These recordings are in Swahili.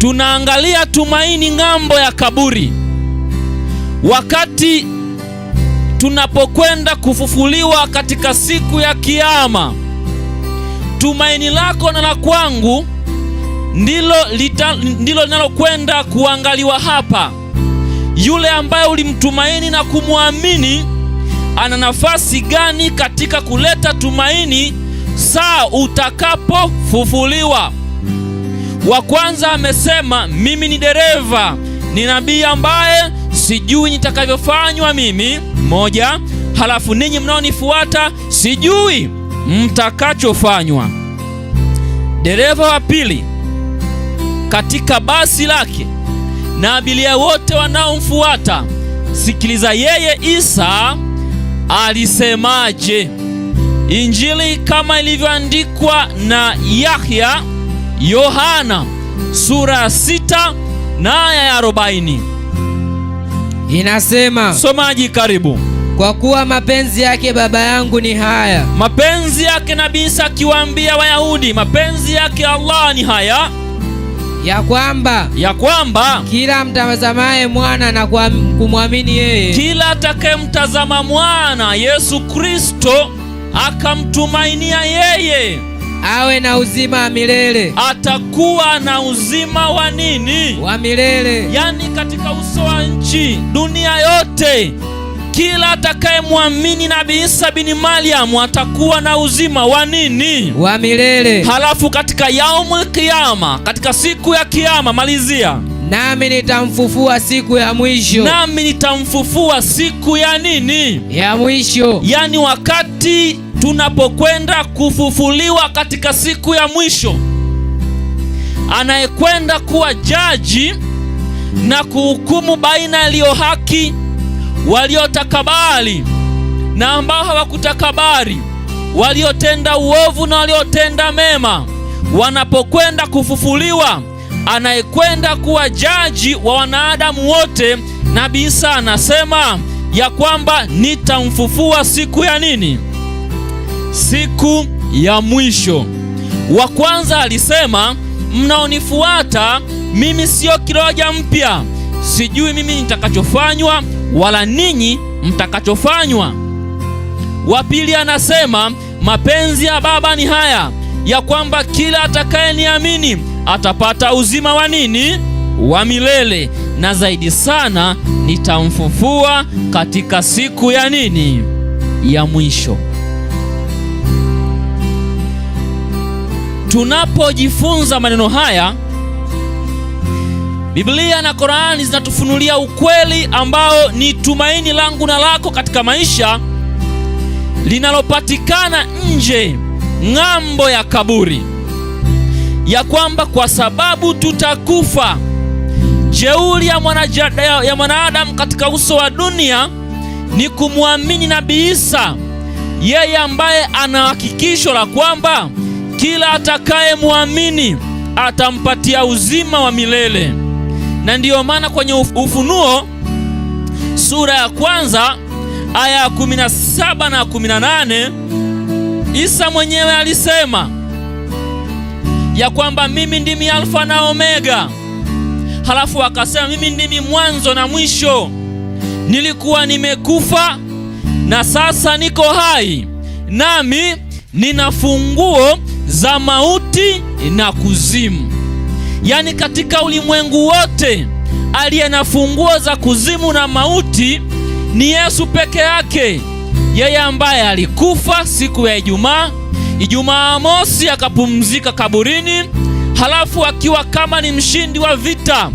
tunaangalia tumaini ng'ambo ya kaburi. Wakati tunapokwenda kufufuliwa katika siku ya Kiyama, tumaini lako na la kwangu ndilo linalokwenda kuangaliwa hapa. Yule ambaye ulimtumaini na kumwamini ana nafasi gani katika kuleta tumaini saa utakapofufuliwa? Wa kwanza amesema, mimi ni dereva, ni nabii ambaye sijui nitakavyofanywa mimi, moja. Halafu ninyi mnaonifuata sijui mtakachofanywa. Dereva wa pili katika basi lake na abiria wote wanaomfuata, sikiliza yeye Isa alisemaje. Injili kama ilivyoandikwa na Yahya Yohana sura ya 6 na aya ya 40. Inasema, somaji karibu. Kwa kuwa mapenzi yake Baba yangu ni haya. Mapenzi yake Nabii Isa akiwaambia Wayahudi, mapenzi yake Allah ni haya, ya kwamba kila mtazamaye mwana na kumwamini yeye, kila atakayemtazama mwana Yesu Kristo akamtumainia yeye, awe na uzima wa milele. Atakuwa na uzima wa nini? Wa milele. Yani katika uso wa nchi, dunia yote, kila atakayemwamini Nabii Isa bin Maryam atakuwa na uzima wa nini? Wa milele. Halafu katika yaumul kiyama, katika siku ya Kiyama, malizia, nami nitamfufua siku ya mwisho. Nami nitamfufua siku ya nini? Ya mwisho. Yani wakati tunapokwenda kufufuliwa katika siku ya mwisho, anayekwenda kuwa jaji na kuhukumu baina yaliyo haki, waliotakabari na ambao hawakutakabari, waliotenda uovu na waliotenda mema, wanapokwenda kufufuliwa, anayekwenda kuwa jaji wa wanadamu wote, Nabii Isa anasema ya kwamba nitamfufua siku ya nini? Siku ya mwisho. Wa kwanza alisema, mnaonifuata mimi sio kiroja mpya, sijui mimi nitakachofanywa wala ninyi mtakachofanywa. Wa pili anasema, mapenzi ya Baba ni haya, ya kwamba kila atakayeniamini atapata uzima wa nini? Wa milele, na zaidi sana nitamfufua katika siku ya nini? Ya mwisho. Tunapojifunza maneno haya, Biblia na Qur'ani zinatufunulia ukweli ambao ni tumaini langu na lako katika maisha, linalopatikana nje ng'ambo ya kaburi, ya kwamba kwa sababu tutakufa, jeuri ya mwanadamu katika uso wa dunia ni kumwamini Nabii Isa, yeye ambaye ana hakikisho la kwamba kila atakayemwamini atampatia uzima wa milele. Na ndiyo maana kwenye Ufunuo sura ya 1 aya ya 17 na 18, Isa mwenyewe alisema ya kwamba mimi ndimi Alfa na Omega. Halafu akasema, mimi ndimi mwanzo na mwisho. Nilikuwa nimekufa na sasa niko hai, nami nina funguo za mauti na kuzimu. Yani katika ulimwengu wote aliye na funguo za kuzimu na mauti ni Yesu peke yake. Yeye ambaye alikufa siku ya Ijumaa mosi akapumzika kaburini, halafu akiwa kama ni mshindi wa vita,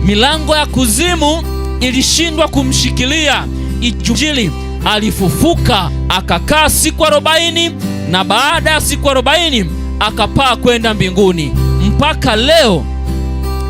milango ya kuzimu ilishindwa kumshikilia. Injili alifufuka akakaa siku 40, na baada ya siku 40 akapaa kwenda mbinguni. Mpaka leo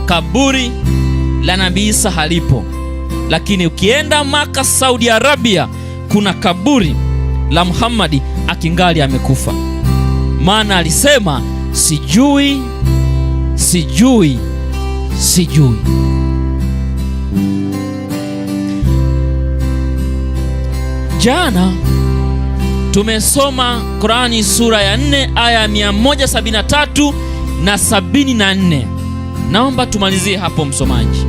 kaburi la Nabii Isa halipo, lakini ukienda Maka, Saudi Arabia, kuna kaburi la Muhammadi akingali amekufa. Maana alisema sijui. Jana tumesoma Qur'ani sura ya 4 aya 173 na 74, Naomba tumalizie hapo msomaji.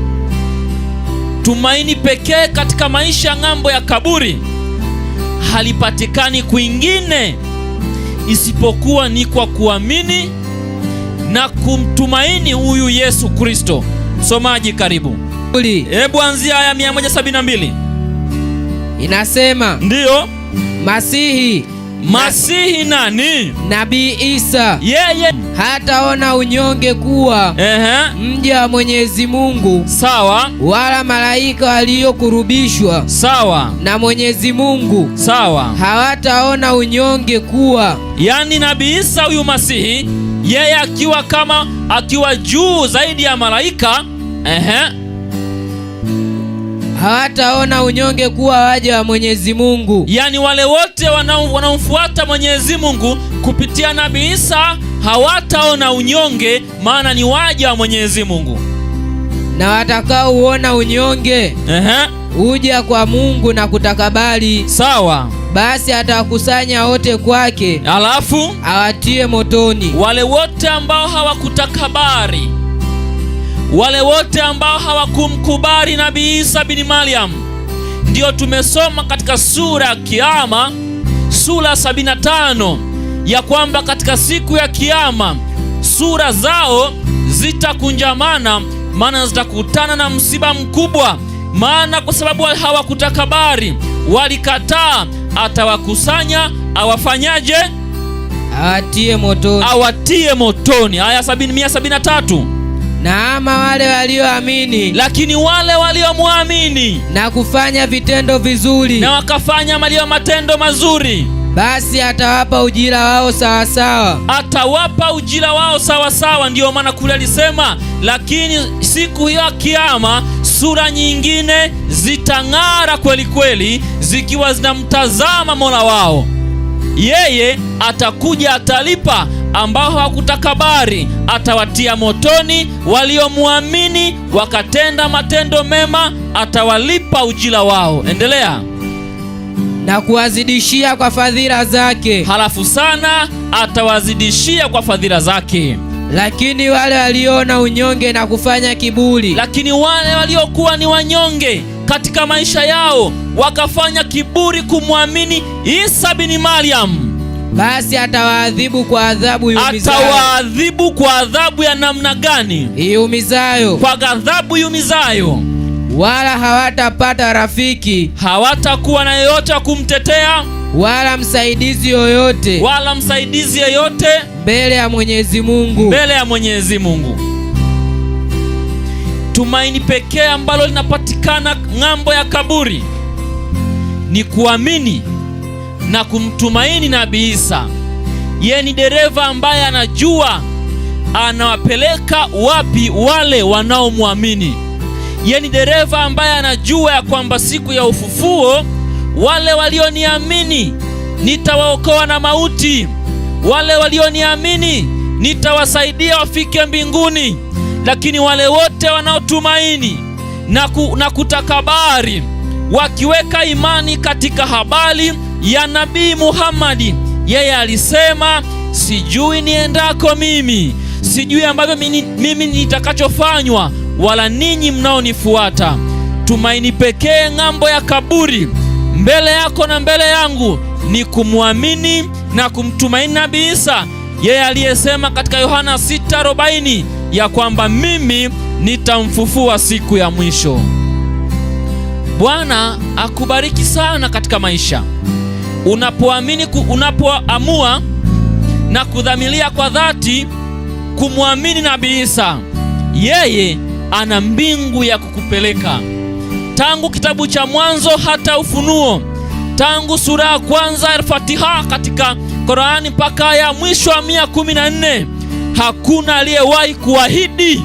Tumaini pekee katika maisha ng'ambo ya kaburi halipatikani kwingine isipokuwa ni kwa kuamini na kumtumaini huyu Yesu Kristo. Msomaji karibu. Hebu anzia aya 172. Inasema, ndiyo, Masihi nani? Nabii Isa. Yeye hataona unyonge kuwa mja wa Mwenyezi Mungu. Sawa. Wala malaika waliokurubishwa. Sawa. Na Mwenyezi Mungu. Sawa. Hawataona unyonge kuwa. Yani Nabii Isa huyu Masihi, yeye akiwa juu zaidi ya malaika, hawataona unyonge kuwa waja wa Mwenyezi Mungu. Yani wale wote wanaomfuata Mwenyezi Mungu kupitia Nabii Isa hawataona unyonge, maana ni waja wa Mwenyezi Mungu. Na watakao uona unyonge huja kwa Mungu na kutakabali. Sawa. Basi atawakusanya wote kwake, alafu awatie motoni. Wale wote ambao hawakutakabari, wale wote ambao hawakumkubali Nabii Isa bin Maryam, ndio tumesoma katika sura ya Kiyama, sura 75, ya kwamba katika siku ya Kiyama sura zao zitakunjamana, maana zitakutana na msiba mkubwa. Maana kwa sababu hawakutakabari, walikataa, atawakusanya, awafanyaje? Awatie motoni. Aya 173. Na ama wale walioamini, lakini wale waliomwamini na kufanya vitendo vizuri, na wakafanya matendo mazuri, basi atawapa ujira wao sawasawa. Atawapa ujira wao sawasawa. Ndiyo maana kule alisema, lakini siku ya Kiyama sura nyingine zitang'ara kweli kweli, zikiwa zinamtazama Mola wao. Yeye atakuja, atalipa ambao hawakutakabari, atawatia motoni. Waliomwamini wakatenda matendo mema, atawalipa ujira wao. Endelea. Na kuwazidishia kwa fadhila zake. Halafu sana atawazidishia kwa fadhila zake. Lakini wale waliona unyonge na kufanya kiburi, lakini wale waliokuwa ni wanyonge katika maisha yao wakafanya kiburi kumwamini Isa bin Maryam, basi atawaadhibu kwa adhabu iumizayo. Atawaadhibu kwa adhabu ya namna gani? Iumizayo. Kwa ghadhabu iumizayo. Wala hawatapata rafiki, hawatakuwa na yeyote wa kumtetea, wala msaidizi yoyote mbele ya Mwenyezi Mungu. Tumaini pekee ambalo linapatikana ng'ambo ya kaburi ni kuamini na kumtumaini Nabii Isa. Yeye ni dereva ambaye anajua anawapeleka wapi wale wanaomwamini. Yeye ni dereva ambaye anajua ya kwamba siku ya ufufuo, wale walioniamini nitawaokoa na mauti, wale walioniamini nitawasaidia wafike mbinguni. Lakini wale wote wanaotumaini na kutakabari, wakiweka imani katika habari ya Nabii Muhammadi, yeye alisema, sijui niendako mimi, sijui ambavyo mimi nitakachofanywa, wala ninyi mnaonifuata. Tumaini pekee ng'ambo ya kaburi, mbele yako na mbele yangu, ni kumwamini na kumtumaini Nabii Isa, yeye aliyesema katika Yohana 6:40 ya kwamba mimi nitamfufua siku ya mwisho. Bwana akubariki sana katika maisha. Unapoamini, unapoamua na kudhamiria kwa dhati kumwamini Nabii Isa, yeye ana mbingu ya kukupeleka. Tangu kitabu cha Mwanzo hata Ufunuo, tangu sura ya kwanza Al-Fatiha katika Qur'ani mpaka ya mwisho wa 114, hakuna aliyewahi kuahidi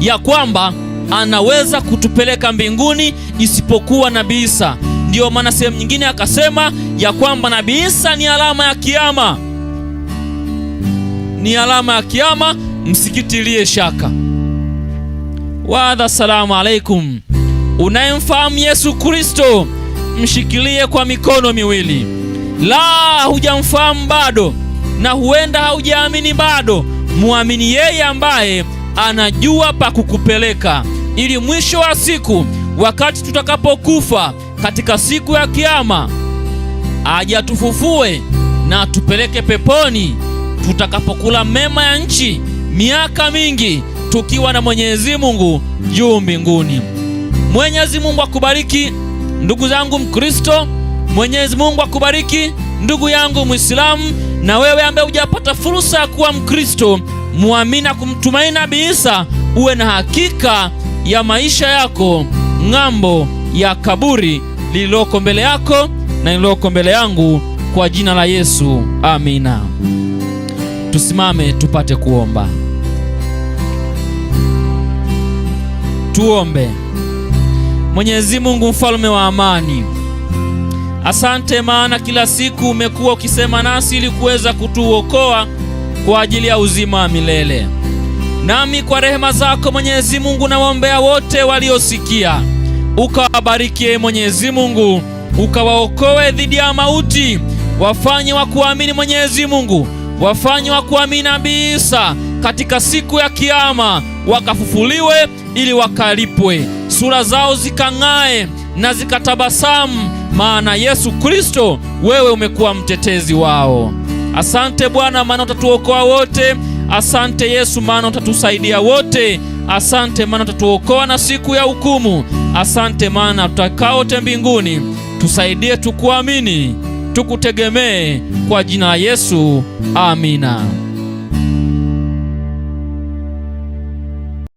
ya kwamba anaweza kutupeleka mbinguni isipokuwa Nabii Isa. Ndiyo maana sehemu nyingine akasema ya kwamba Nabii Isa ni alama ya kiyama, ni alama ya kiyama, msikitilie shaka. Wadha, salamu alaikum. Unayemfahamu Yesu Kristo, mshikilie kwa mikono miwili. La, hujamfahamu bado na huenda haujaamini bado, muamini yeye ambaye anajua pa kukupeleka, ili mwisho wa siku, wakati tutakapokufa katika siku ya Kiyama, aje atufufue na tupeleke peponi, tutakapokula mema ya nchi miaka mingi, tukiwa na Mwenyezi Mungu juu mbinguni. Mwenyezi Mungu akubariki ndugu zangu Mkristo. Mwenyezi Mungu akubariki ndugu yangu Muislamu. Na wewe ambaye hujapata fursa ya kuwa Mkristo, muamini na kumtumaini Nabii Isa, uwe na hakika ya maisha yako ng'ambo ya kaburi lililoko mbele yako na lililoko mbele yangu, kwa jina la Yesu, amina. Tusimame tupate kuomba. Tuombe. Mwenyezi Mungu, mfalme wa amani, asante, maana kila siku umekuwa ukisema nasi ili kuweza kutuokoa kwa ajili ya uzima wa milele. Nami kwa rehema zako Mwenyezi Mungu, nawaombea wote waliosikia, ukawabarikie Mwenyezi Mungu, ukawaokoe dhidi ya mauti, wafanye wa kuamini Mwenyezi Mungu, wafanye wa kuamini Nabii Isa katika siku ya Kiyama, wakafufuliwe ili wakalipwe, sura zao zikang'ae na zikatabasamu, maana Yesu Kristo wewe umekuwa mtetezi wao. Asante Bwana, maana utatuokoa wote. Asante Yesu, maana utatusaidia wote. Asante maana utatuokoa na siku ya hukumu. Asante maana tutakaa wote mbinguni. Tusaidie tukuamini, tukutegemee, kwa jina la Yesu, amina.